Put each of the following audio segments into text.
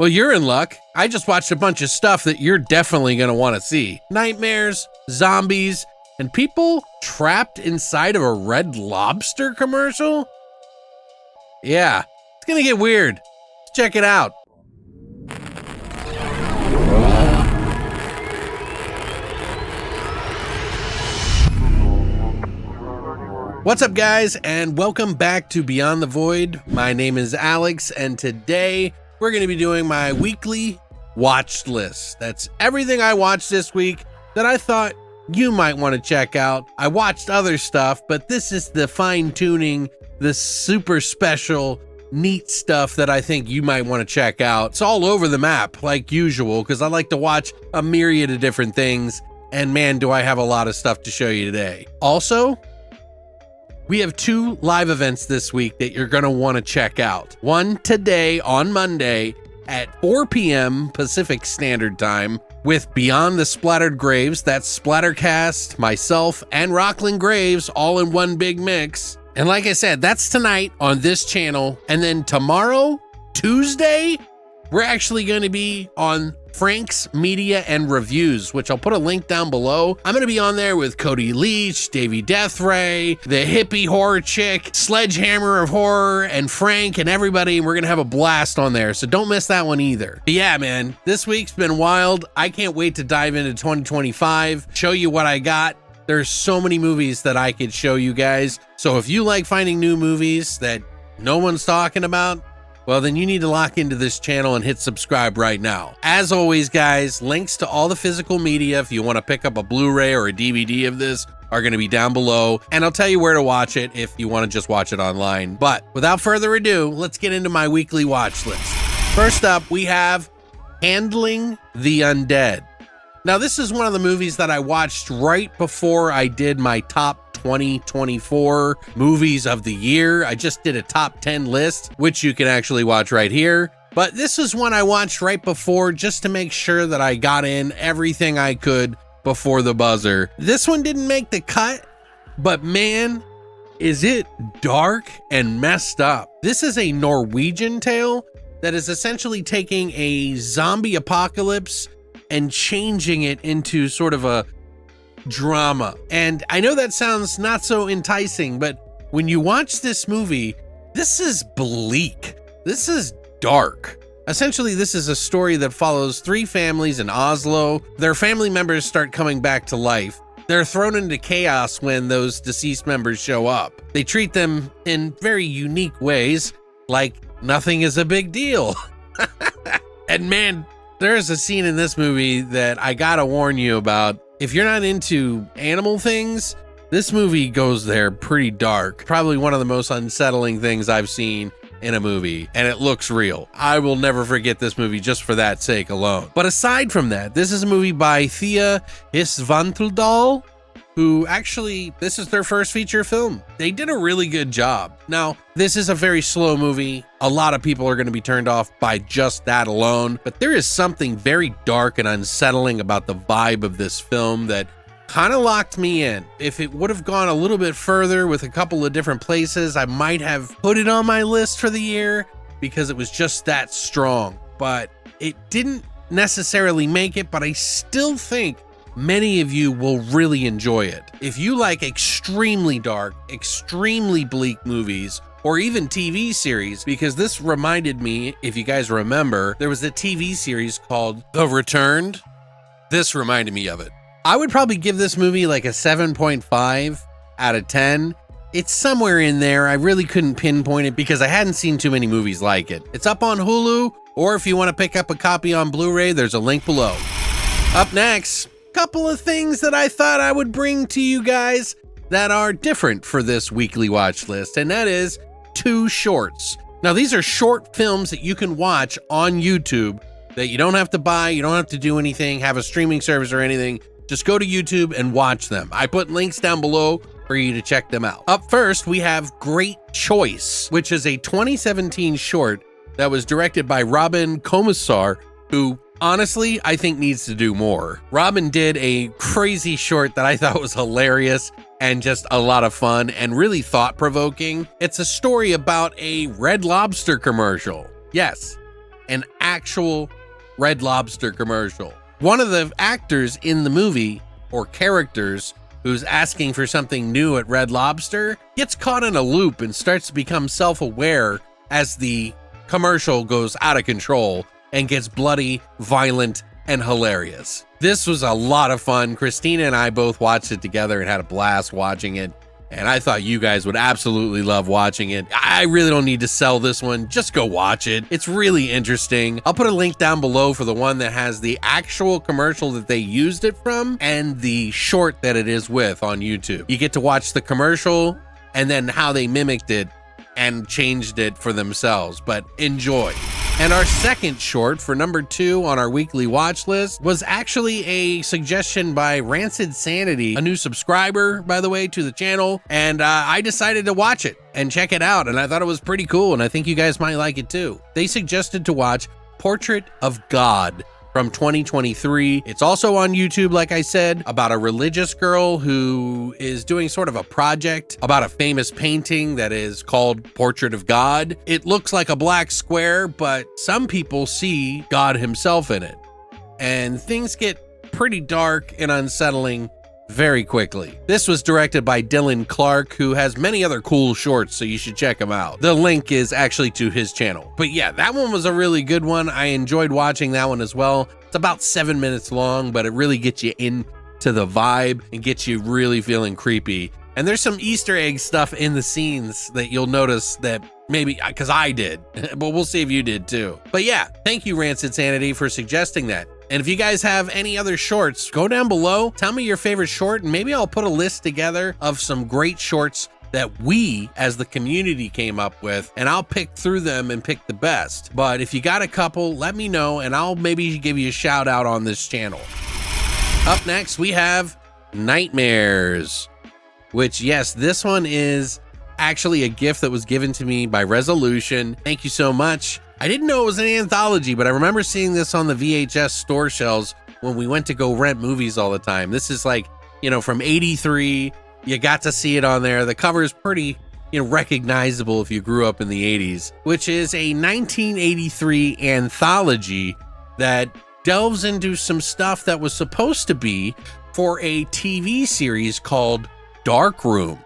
Well, you're in luck. I just watched a bunch of stuff that you're definitely going to want to see. Nightmares, zombies, and people trapped inside of a Red Lobster commercial? Yeah, it's going to get weird. Let's check it out. What's up, guys, and welcome back to Beyond the Void. My name is Alex, and today we're going to be doing my weekly watch list. That's everything I watched this week that I thought you might want to check out. I watched other stuff, but this is the fine-tuning, the super special, neat stuff that I think you might want to check out. It's all over the map, like usual, because I like to watch a myriad of different things, and man, do I have a lot of stuff to show you today. Also, we have two live events this week that you're going to want to check out. One today on Monday at 4 p.m. Pacific Standard Time with Beyond the Splattered Graves. That's Splattercast, myself, and Rockland Graves all in one big mix. And like I said, that's tonight on this channel. And then tomorrow, Tuesday, we're actually going to be on Frank's Media and Reviews, which I'll put a link down below. I'm going to be on there with Cody Leach, Davey Deathray, the hippie horror chick, Sledgehammer of Horror, and Frank and everybody, and we're going to have a blast on there, so don't miss that one either. But yeah, man, this week's been wild. I can't wait to dive into 2025, show you what I got. There's so many movies that I could show you guys, so if you like finding new movies that no one's talking about, well, then you need to lock into this channel and hit subscribe right now. As always, guys, links to all the physical media, if you want to pick up a Blu-ray or a DVD of this, are going to be down below. And I'll tell you where to watch it if you want to just watch it online. But without further ado, let's get into my weekly watch list. First up, we have Handling the Undead. Now, this is one of the movies that I watched right before I did my top 2024 movies of the year. I just did a top 10 list, which you can actually watch right here. But this is one I watched right before just to make sure that I got in everything I could before the buzzer. This one didn't make the cut, but man, is it dark and messed up. This is a Norwegian tale that is essentially taking a zombie apocalypse and changing it into sort of a drama. And I know that sounds not so enticing, but when you watch this movie, this is bleak. This is dark. Essentially, this is a story that follows three families in Oslo. Their family members start coming back to life. They're thrown into chaos when those deceased members show up. They treat them in very unique ways, like nothing is a big deal. And man, there's a scene in this movie that I gotta warn you about. If you're not into animal things, this movie goes there pretty dark. Probably one of the most unsettling things I've seen in a movie, and it looks real. I will never forget this movie just for that sake alone. But aside from that, this is a movie by Thea Isvantildal, who actually, this is their first feature film. They did a really good job. Now, this is a very slow movie. A lot of people are going to be turned off by just that alone, but there is something very dark and unsettling about the vibe of this film that kind of locked me in. If it would have gone a little bit further with a couple of different places, I might have put it on my list for the year because it was just that strong, but it didn't necessarily make it, but I still think many of you will really enjoy it. If you like extremely dark, extremely bleak movies, or even TV series, because this reminded me, if you guys remember, there was a TV series called The Returned. This reminded me of it. I would probably give this movie like a 7.5 out of 10. It's somewhere in there. I really couldn't pinpoint it because I hadn't seen too many movies like it. It's up on Hulu, or if you want to pick up a copy on Blu-ray, there's a link below. Up next, couple of things that I thought I would bring to you guys that are different for this weekly watch list, and that is two shorts. Now, these are short films that you can watch on YouTube that you don't have to buy, you don't have to do anything, have a streaming service or anything. Just go to YouTube and watch them. I put links down below for you to check them out. Up first, we have Great Choice, which is a 2017 short that was directed by Robin Komisar, who honestly, I think needs to do more. Robin did a crazy short that I thought was hilarious and just a lot of fun and really thought-provoking. It's a story about a Red Lobster commercial. Yes, an actual Red Lobster commercial. One of the actors in the movie, or characters, who's asking for something new at Red Lobster, gets caught in a loop and starts to become self-aware as the commercial goes out of control and gets bloody, violent, and hilarious. This was a lot of fun. Christina and I both watched it together and had a blast watching it, and I thought you guys would absolutely love watching it. I really don't need to sell this one. Just go watch it. It's really interesting. I'll put a link down below for the one that has the actual commercial that they used it from and the short that it is with on YouTube. You get to watch the commercial and then how they mimicked it and changed it for themselves, but enjoy. And our second short for number 2 on our weekly watch list was actually a suggestion by Rancid Sanity, a new subscriber, by the way, to the channel. And I decided to watch it and check it out. And I thought it was pretty cool. And I think you guys might like it too. They suggested to watch Portrait of God from 2023. It's also on YouTube, like I said, about a religious girl who is doing sort of a project about a famous painting that is called Portrait of God. It looks like a black square, but some people see God himself in it. And things get pretty dark and unsettling very quickly. This was directed by Dylan Clark, who has many other cool shorts, so you should check him out. The link is actually to his channel. But yeah, that one was a really good one. I enjoyed watching that one as well. It's about 7 minutes long, but it really gets you into the vibe and gets you really feeling creepy. And there's some Easter egg stuff in the scenes that you'll notice that maybe, because I did, but we'll see if you did too. But yeah, thank you, Rancid Sanity, for suggesting that. And if you guys have any other shorts, go down below, tell me your favorite short, and maybe I'll put a list together of some great shorts that we as the community came up with, and I'll pick through them and pick the best. But if you got a couple, let me know, and I'll maybe give you a shout out on this channel. Up next, we have Nightmares, which, yes, this one is actually a gift that was given to me by Resolution. Thank you so much. I didn't know it was an anthology, but I remember seeing this on the VHS store shelves when we went to go rent movies all the time. This is like, you know, from '83. You got to see it on there. The cover is pretty, you know, recognizable if you grew up in the '80s, which is a 1983 anthology that delves into some stuff that was supposed to be for a TV series called Dark Room,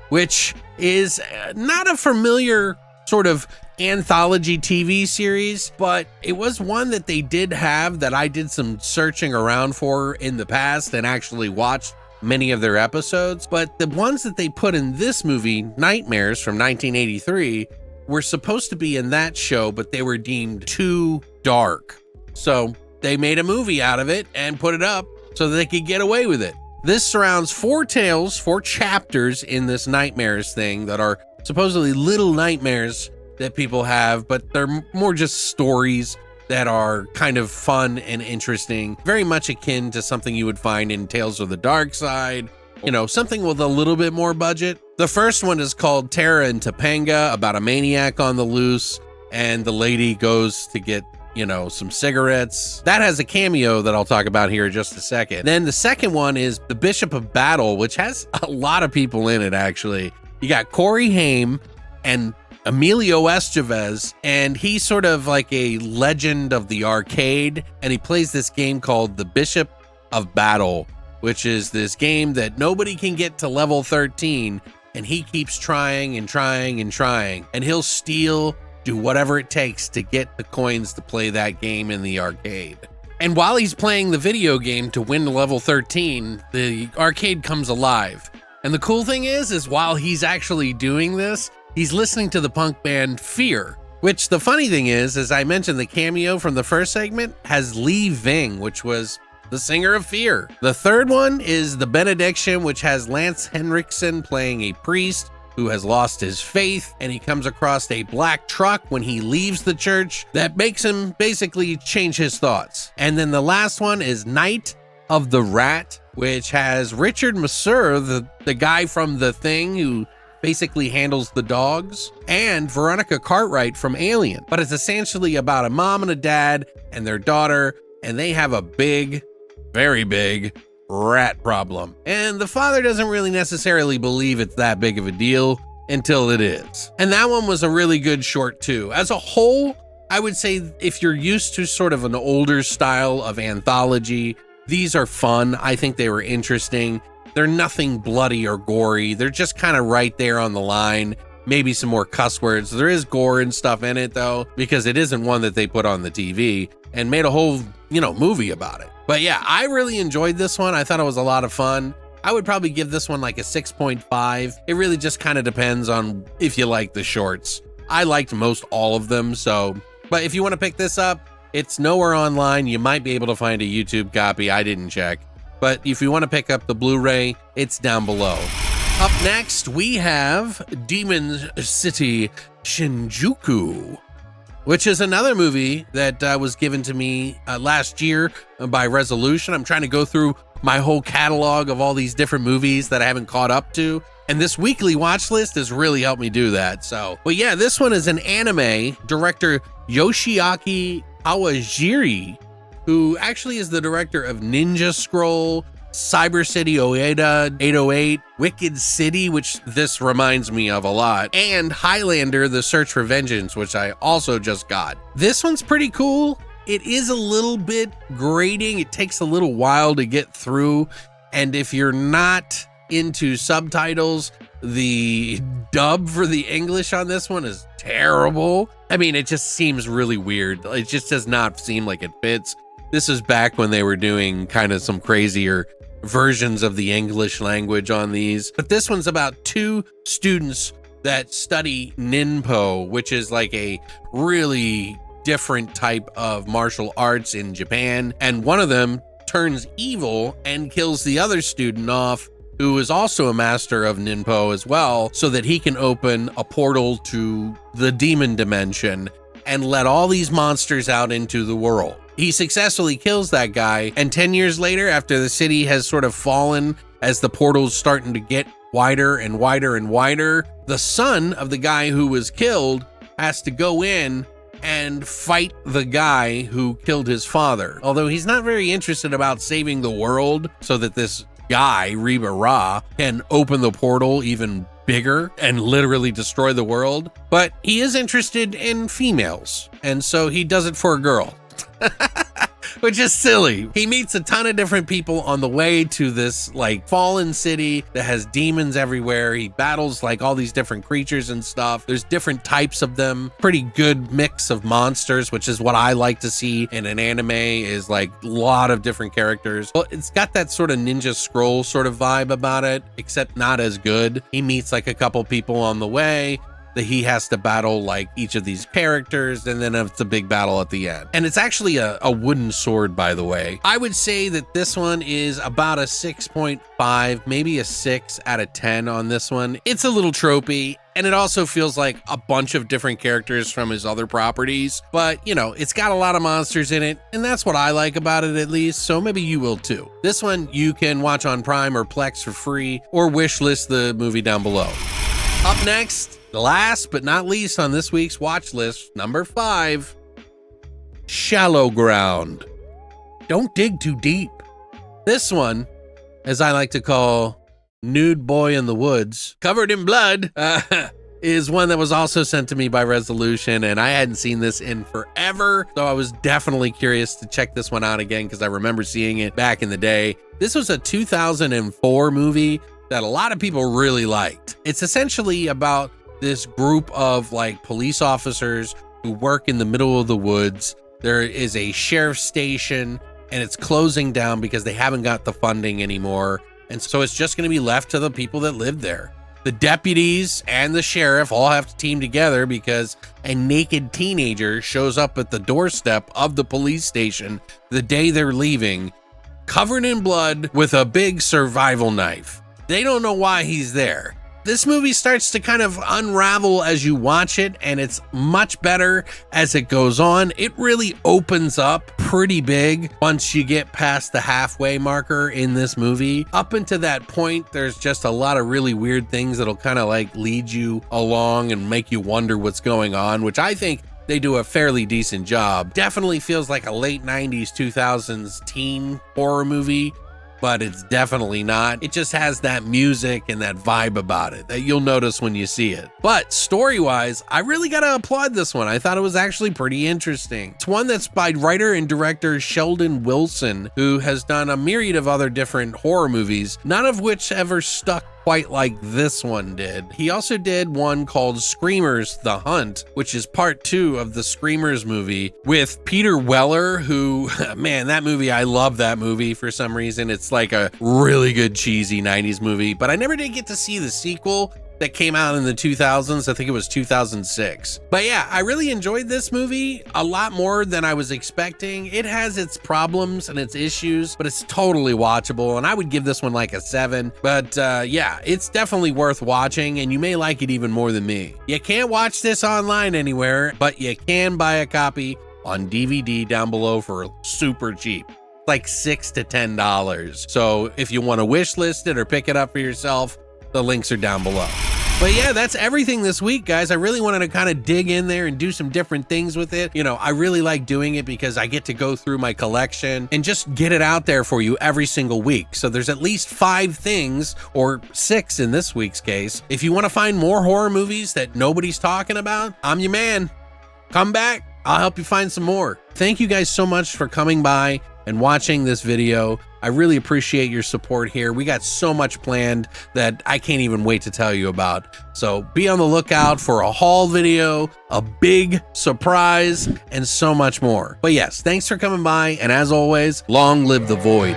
which is not a familiar sort of anthology TV series, but it was one that they did have that I did some searching around for in the past and actually watched many of their episodes. But the ones that they put in this movie, Nightmares from 1983, were supposed to be in that show, but they were deemed too dark. So they made a movie out of it and put it up so that they could get away with it. This surrounds 4 tales, 4 chapters in this Nightmares thing that are supposedly little nightmares that people have, but they're more just stories that are kind of fun and interesting, very much akin to something you would find in Tales of the Dark Side, you know, something with a little bit more budget. The first one is called Terra in Topanga, about a maniac on the loose, and the lady goes to get, you know, some cigarettes. That has a cameo that I'll talk about here in just a second. Then the second one is The Bishop of Battle, which has a lot of people in it, actually. You got Corey Haim and Emilio Estevez, and he's sort of like a legend of the arcade, and he plays this game called The Bishop of Battle, which is this game that nobody can get to level 13, and he keeps trying and trying and trying, and he'll steal, do whatever it takes to get the coins to play that game in the arcade. And while he's playing the video game to win to level 13, the arcade comes alive. And the cool thing is while he's actually doing this, he's listening to the punk band Fear, which the funny thing is, as I mentioned, the cameo from the first segment has Lee Ving, which was the singer of Fear. The third one is The Benediction, which has Lance Henriksen playing a priest who has lost his faith, and he comes across a black truck when he leaves the church that makes him basically change his thoughts. And then the last one is Night of the Rat, which has Richard Masur, the guy from The Thing who basically handles the dogs, and Veronica Cartwright from Alien. But it's essentially about a mom and a dad and their daughter, and they have a big, very big rat problem. And the father doesn't really necessarily believe it's that big of a deal until it is. And that one was a really good short too. As a whole, I would say if you're used to sort of an older style of anthology, these are fun. I think they were interesting. They're nothing bloody or gory. They're just kind of right there on the line. Maybe some more cuss words. There is gore and stuff in it though, because it isn't one that they put on the TV and made a whole, movie about it. But yeah, I really enjoyed this one. I thought it was a lot of fun. I would probably give this one like a 6.5. It really just kind of depends on if you like the shorts. I liked most all of them, but if you want to pick this up, it's nowhere online. You might be able to find a YouTube copy. I didn't check. But if you want to pick up the Blu-ray, it's down below. Up next, we have Demon City Shinjuku, which is another movie that was given to me last year by Resolution. I'm trying to go through my whole catalog of all these different movies that I haven't caught up to. And this weekly watch list has really helped me do that. But yeah, this one is an anime. Director Yoshiaki Kawajiri, who actually is the director of Ninja Scroll, Cyber City Oeda 808, Wicked City, which this reminds me of a lot, and Highlander, The Search for Vengeance, which I also just got. This one's pretty cool. It is a little bit grating. It takes a little while to get through. And if you're not into subtitles, the dub for the English on this one is terrible. I mean, it just seems really weird. It just does not seem like it fits. This is back when they were doing kind of some crazier versions of the English language on these. But this one's about two students that study ninpo, which is like a really different type of martial arts in Japan. And one of them turns evil and kills the other student off, who is also a master of ninpo as well, so that he can open a portal to the demon dimension and let all these monsters out into the world. He successfully kills that guy, and 10 years later, after the city has sort of fallen as the portal's starting to get wider and wider and wider, the son of the guy who was killed has to go in and fight the guy who killed his father. Although he's not very interested about saving the world so that this guy, Reba Ra, can open the portal even bigger and literally destroy the world. But he is interested in females, and so he does it for a girl. Which is silly. He meets a ton of different people on the way to this like fallen city that has demons everywhere. He battles like all these different creatures and stuff. There's different types of them. Pretty good mix of monsters, which is what I like to see in an anime, is like a lot of different characters. Well, it's got that sort of Ninja Scroll sort of vibe about it, except not as good. He meets like a couple people on the way that he has to battle like each of these characters, and then it's a big battle at the end. And it's actually a wooden sword, by the way. I would say that this one is about a 6.5, maybe a 6 out of 10 on this one. It's a little tropey, and it also feels like a bunch of different characters from his other properties, but it's got a lot of monsters in it, and that's what I like about it, at least, so maybe you will too. This one you can watch on Prime or Plex for free, or wishlist the movie down below. Up next, last but not least on this week's watch list, number 5, Shallow Ground. Don't dig too deep. This one, as I like to call Nude Boy in the Woods, Covered in Blood, is one that was also sent to me by Resolution, and I hadn't seen this in forever, so I was definitely curious to check this one out again because I remember seeing it back in the day. This was a 2004 movie that a lot of people really liked. It's essentially about this group of like police officers who work in the middle of the woods. There is a sheriff's station and it's closing down because they haven't got the funding anymore. And so it's just going to be left to the people that live there. The deputies and the sheriff all have to team together because a naked teenager shows up at the doorstep of the police station the day they're leaving, covered in blood with a big survival knife. They don't know why he's there. This movie starts to kind of unravel as you watch it, and it's much better as it goes on. It really opens up pretty big once you get past the halfway marker in this movie. Up until that point, there's just a lot of really weird things that'll kind of like lead you along and make you wonder what's going on, which I think they do a fairly decent job. Definitely feels like a late 90s, 2000s teen horror movie. but it's definitely not. It just has that music and that vibe about it that you'll notice when you see it. But story-wise, I really gotta applaud this one. I thought it was actually pretty interesting. It's one that's by writer and director Sheldon Wilson, who has done a myriad of other different horror movies, none of which ever stuck quite like this one did. He also did one called Screamers: The Hunt, which is part 2 of the Screamers movie with Peter Weller, who, man, that movie, I love that movie for some reason. It's like a really good cheesy 90s movie, but I never did get to see the sequel that came out in the 2000s. I think it was 2006. But yeah, I really enjoyed this movie a lot more than I was expecting. It has its problems and its issues, but it's totally watchable, and I would give this one like a 7. But yeah, it's definitely worth watching, and you may like it even more than me. You can't watch this online anywhere, but you can buy a copy on DVD down below for super cheap, like $6 to $10. So if you want to wish list it or pick it up for yourself, the links are down below. But yeah, that's everything this week, guys. I really wanted to kind of dig in there and do some different things with it. You know, I really like doing it because I get to go through my collection and just get it out there for you every single week. So there's at least 5 things, or 6 in this week's case. If you want to find more horror movies that nobody's talking about, I'm your man. Come back, I'll help you find some more. Thank you guys so much for coming by and watching this video. I really appreciate your support here. We got so much planned that I can't even wait to tell you about. So be on the lookout for a haul video, a big surprise, and so much more. But yes, thanks for coming by, and as always, long live the void.